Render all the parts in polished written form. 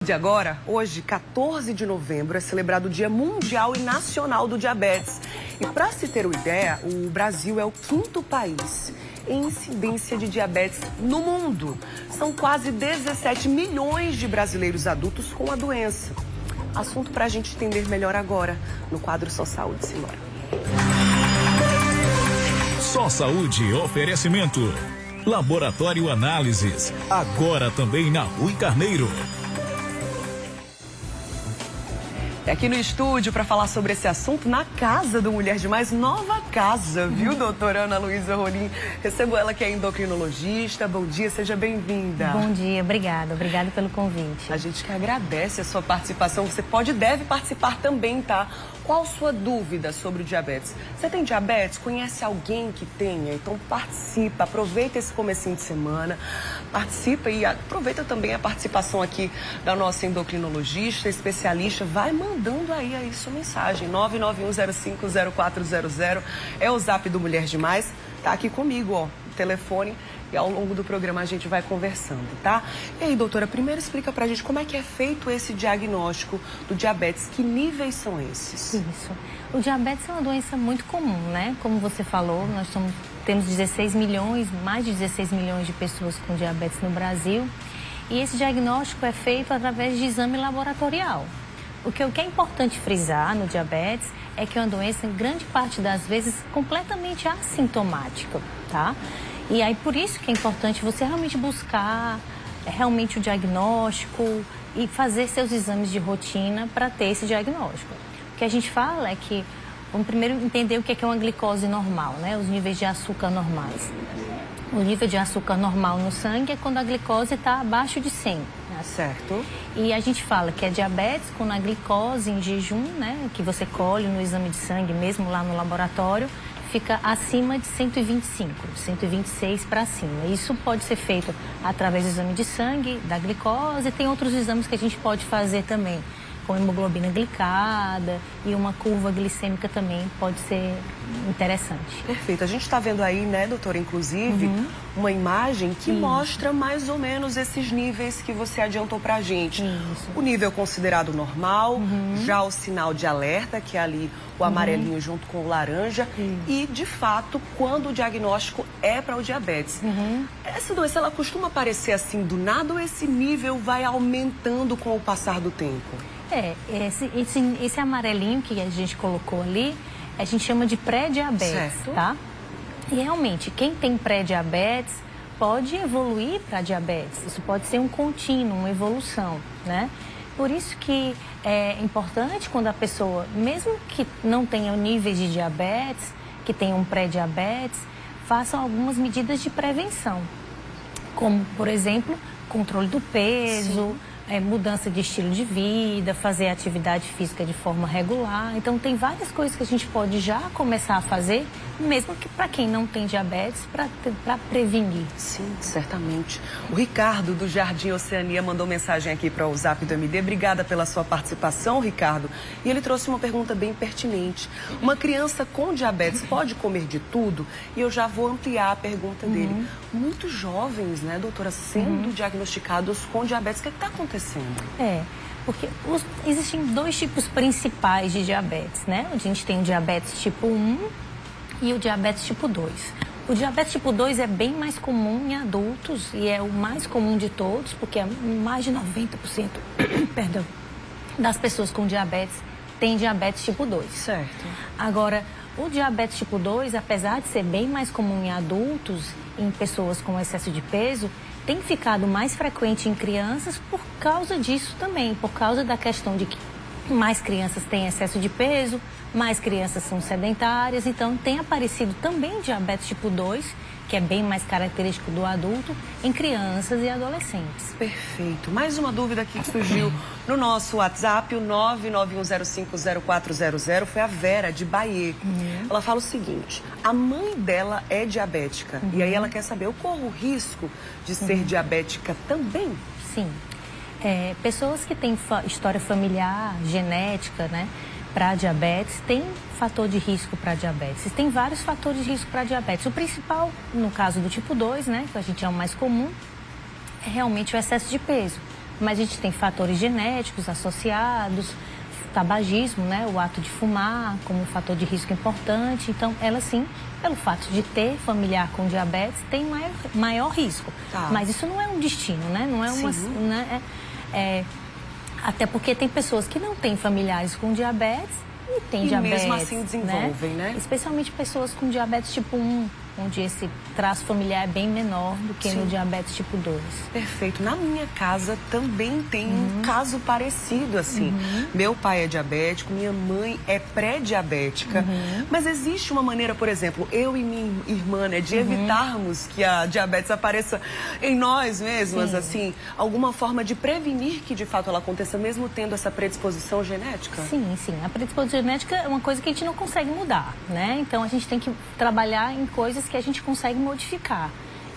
De agora, hoje, 14 de novembro, é celebrado o Dia Mundial e Nacional do Diabetes. E para se ter uma ideia, o Brasil é o 5º país em incidência de diabetes no mundo. São quase 17 milhões de brasileiros adultos com a doença. Assunto para a gente entender melhor agora, no quadro Só Saúde. Simbora. Só Saúde, oferecimento. Laboratório Análises, agora também na Rui Carneiro. Aqui no estúdio para falar sobre esse assunto, na casa do Mulher Demais, nova casa, viu, doutora Ana Luísa Rolim? Recebo ela que é endocrinologista. Bom dia, seja bem-vinda. Bom dia, obrigada pelo convite. A gente que agradece a sua participação. Você pode e deve participar também, tá? Qual sua dúvida sobre o diabetes? Você tem diabetes? Conhece alguém que tenha? Então participa, aproveita esse comecinho de semana, participa e aproveita também a participação aqui da nossa endocrinologista, especialista. Vai mandando aí sua mensagem, 991050400, é o zap do Mulher Demais. Tá aqui comigo, ó, o telefone. E ao longo do programa a gente vai conversando, tá? E aí, doutora, primeiro explica pra gente como é que é feito esse diagnóstico do diabetes. Que níveis são esses? Isso. O diabetes é uma doença muito comum, né? Como você falou, nós temos 16 milhões, mais de 16 milhões de pessoas com diabetes no Brasil. E esse diagnóstico é feito através de exame laboratorial. O que é importante frisar no diabetes é que é uma doença, em grande parte das vezes, completamente assintomática, tá? E aí, por isso que é importante você realmente buscar realmente o diagnóstico e fazer seus exames de rotina para ter esse diagnóstico. O que a gente fala é que, vamos primeiro entender o que é uma glicose normal, né? Os níveis de açúcar normais. O nível de açúcar normal no sangue é quando a glicose está abaixo de 100. Né? Certo. E a gente fala que é diabetes quando a glicose em jejum, né? Que você colhe no exame de sangue, mesmo lá no laboratório, fica acima de 125, 126 para cima. Isso pode ser feito através do exame de sangue, da glicose. Tem outros exames que a gente pode fazer também, com hemoglobina glicada e uma curva glicêmica também pode ser interessante. Perfeito. A gente está vendo aí, né, doutora, inclusive, uma imagem que mostra mais ou menos esses níveis que você adiantou pra gente. Isso. O nível considerado normal, já o sinal de alerta, que é ali o amarelinho junto com o laranja, e, de fato, quando o diagnóstico é para o diabetes. Essa doença, ela costuma aparecer assim do nada ou esse nível vai aumentando com o passar do tempo? Esse amarelinho que a gente colocou ali, a gente chama de pré-diabetes, tá? E realmente, quem tem pré-diabetes pode evoluir para diabetes. Isso pode ser um contínuo, uma evolução, né? Por isso que é importante quando a pessoa, mesmo que não tenha níveis de diabetes, que tenha um pré-diabetes, façam algumas medidas de prevenção. Como, por exemplo, controle do peso, mudança de estilo de vida, fazer atividade física de forma regular. Então, tem várias coisas que a gente pode já começar a fazer, mesmo que para quem não tem diabetes, para prevenir. Sim, certamente. O Ricardo, do Jardim Oceania, mandou mensagem aqui para o Zap do MD. Obrigada pela sua participação, Ricardo. E ele trouxe uma pergunta bem pertinente. Uma criança com diabetes pode comer de tudo? E eu já vou ampliar a pergunta dele. Muitos jovens, né, doutora, sendo diagnosticados com diabetes. O que está acontecendo? Porque existem dois tipos principais de diabetes, né? A gente tem o diabetes tipo 1 e o diabetes tipo 2. O diabetes tipo 2 é bem mais comum em adultos e é o mais comum de todos, porque mais de 90% perdão, das pessoas com diabetes têm diabetes tipo 2. Certo. Agora, o diabetes tipo 2, apesar de ser bem mais comum em adultos, em pessoas com excesso de peso, tem ficado mais frequente em crianças por causa disso também, por causa da questão de que mais crianças têm excesso de peso, mais crianças são sedentárias, então tem aparecido também diabetes tipo 2, que é bem mais característico do adulto, em crianças e adolescentes. Perfeito. Mais uma dúvida aqui que surgiu no nosso WhatsApp, o 991050400, foi a Vera, de Bahia. Ela fala o seguinte, a mãe dela é diabética, e aí ela quer saber, eu corro o risco de ser diabética também? Sim. Pessoas que têm história familiar, genética, né, para diabetes, tem fator de risco para diabetes. Tem vários fatores de risco para diabetes. O principal, no caso do tipo 2, né, que a gente é o mais comum, é realmente o excesso de peso. mas a gente tem fatores genéticos associados, tabagismo, né, o ato de fumar como um fator de risco importante. Então, ela sim, pelo fato de ter familiar com diabetes, tem maior risco. Tá. Mas isso não é um destino, né? Não é uma... Né, até porque tem pessoas que não têm familiares com diabetes e têm diabetes. Mesmo assim desenvolvem, né? Especialmente pessoas com diabetes tipo 1, onde esse traço familiar é bem menor do que no diabetes tipo 2. Perfeito. Na minha casa também tem um caso parecido, assim. Meu pai é diabético, minha mãe é pré-diabética. Mas existe uma maneira, por exemplo, eu e minha irmã, né, de evitarmos que a diabetes apareça em nós mesmas, assim, alguma forma de prevenir que de fato ela aconteça, mesmo tendo essa predisposição genética? Sim, sim. A predisposição genética é uma coisa que a gente não consegue mudar, né? Então a gente tem que trabalhar em coisas que a gente consegue modificar,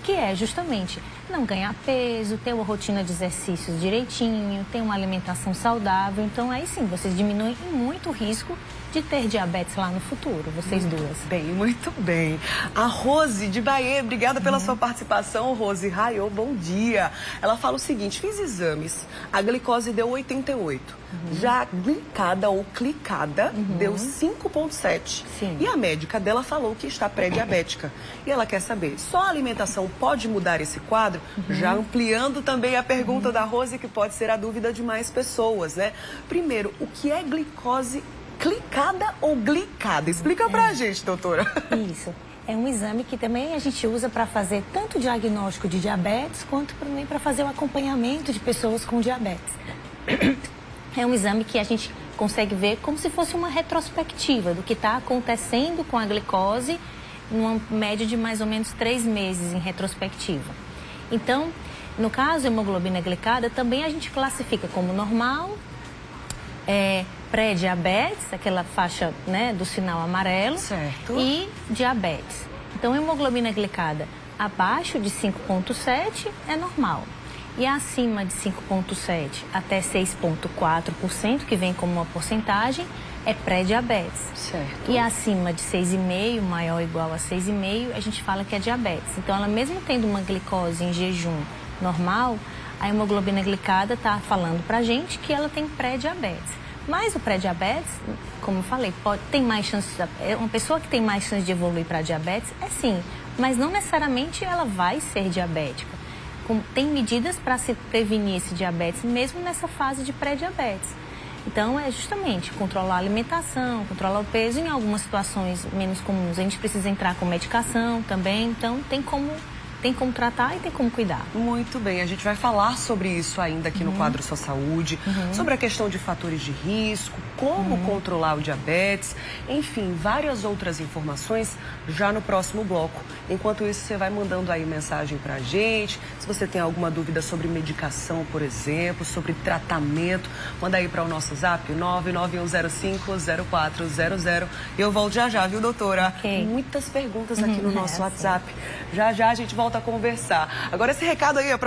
que é justamente não ganhar peso, ter uma rotina de exercícios direitinho, ter uma alimentação saudável. Então aí sim, vocês diminuem muito o risco de ter diabetes lá no futuro, vocês duas. Muito bem. A Rose de Bahia, obrigada pela sua participação, Rose. Raiô, bom dia. Ela fala o seguinte: fiz exames, a glicose deu 88. Já a glicada ou clicada deu 5,7. E a médica dela falou que está pré-diabética. E ela quer saber, só a alimentação pode mudar esse quadro? Já ampliando também a pergunta da Rose, que pode ser a dúvida de mais pessoas, né? Primeiro, o que é glicose clicada ou glicada? Explica pra gente, doutora. Isso. É um exame que também a gente usa para fazer tanto o diagnóstico de diabetes, quanto também para fazer o acompanhamento de pessoas com diabetes. É um exame que a gente consegue ver como se fosse uma retrospectiva do que está acontecendo com a glicose, numa média de mais ou menos 3 meses em retrospectiva. Então, no caso, a hemoglobina glicada também a gente classifica como normal, pré-diabetes, aquela faixa, né, do sinal amarelo, e diabetes. Então, a hemoglobina glicada abaixo de 5,7 é normal. E acima de 5,7 até 6,4%, que vem como uma porcentagem, é pré-diabetes. E acima de 6,5, maior ou igual a 6,5, a gente fala que é diabetes. Então, ela mesmo tendo uma glicose em jejum normal, a hemoglobina glicada está falando pra gente que ela tem pré-diabetes. Mas o pré-diabetes, como eu falei, tem mais chance, uma pessoa que tem mais chance de evoluir para diabetes, sim, mas não necessariamente ela vai ser diabética. Tem medidas para se prevenir esse diabetes, mesmo nessa fase de pré-diabetes. Então, é justamente controlar a alimentação, controlar o peso. Em algumas situações menos comuns, a gente precisa entrar com medicação também. Então, tem como tratar e tem como cuidar. Muito bem, a gente vai falar sobre isso ainda aqui no quadro Sua Saúde, sobre a questão de fatores de risco, como controlar o diabetes, enfim, várias outras informações já no próximo bloco. Enquanto isso, você vai mandando aí mensagem pra gente, se você tem alguma dúvida sobre medicação, por exemplo, sobre tratamento, manda aí para o nosso zap, 991050400. Eu volto já, viu, doutora? Muitas perguntas aqui no nosso WhatsApp. Já a gente volta a conversar. Agora esse recado aí é pra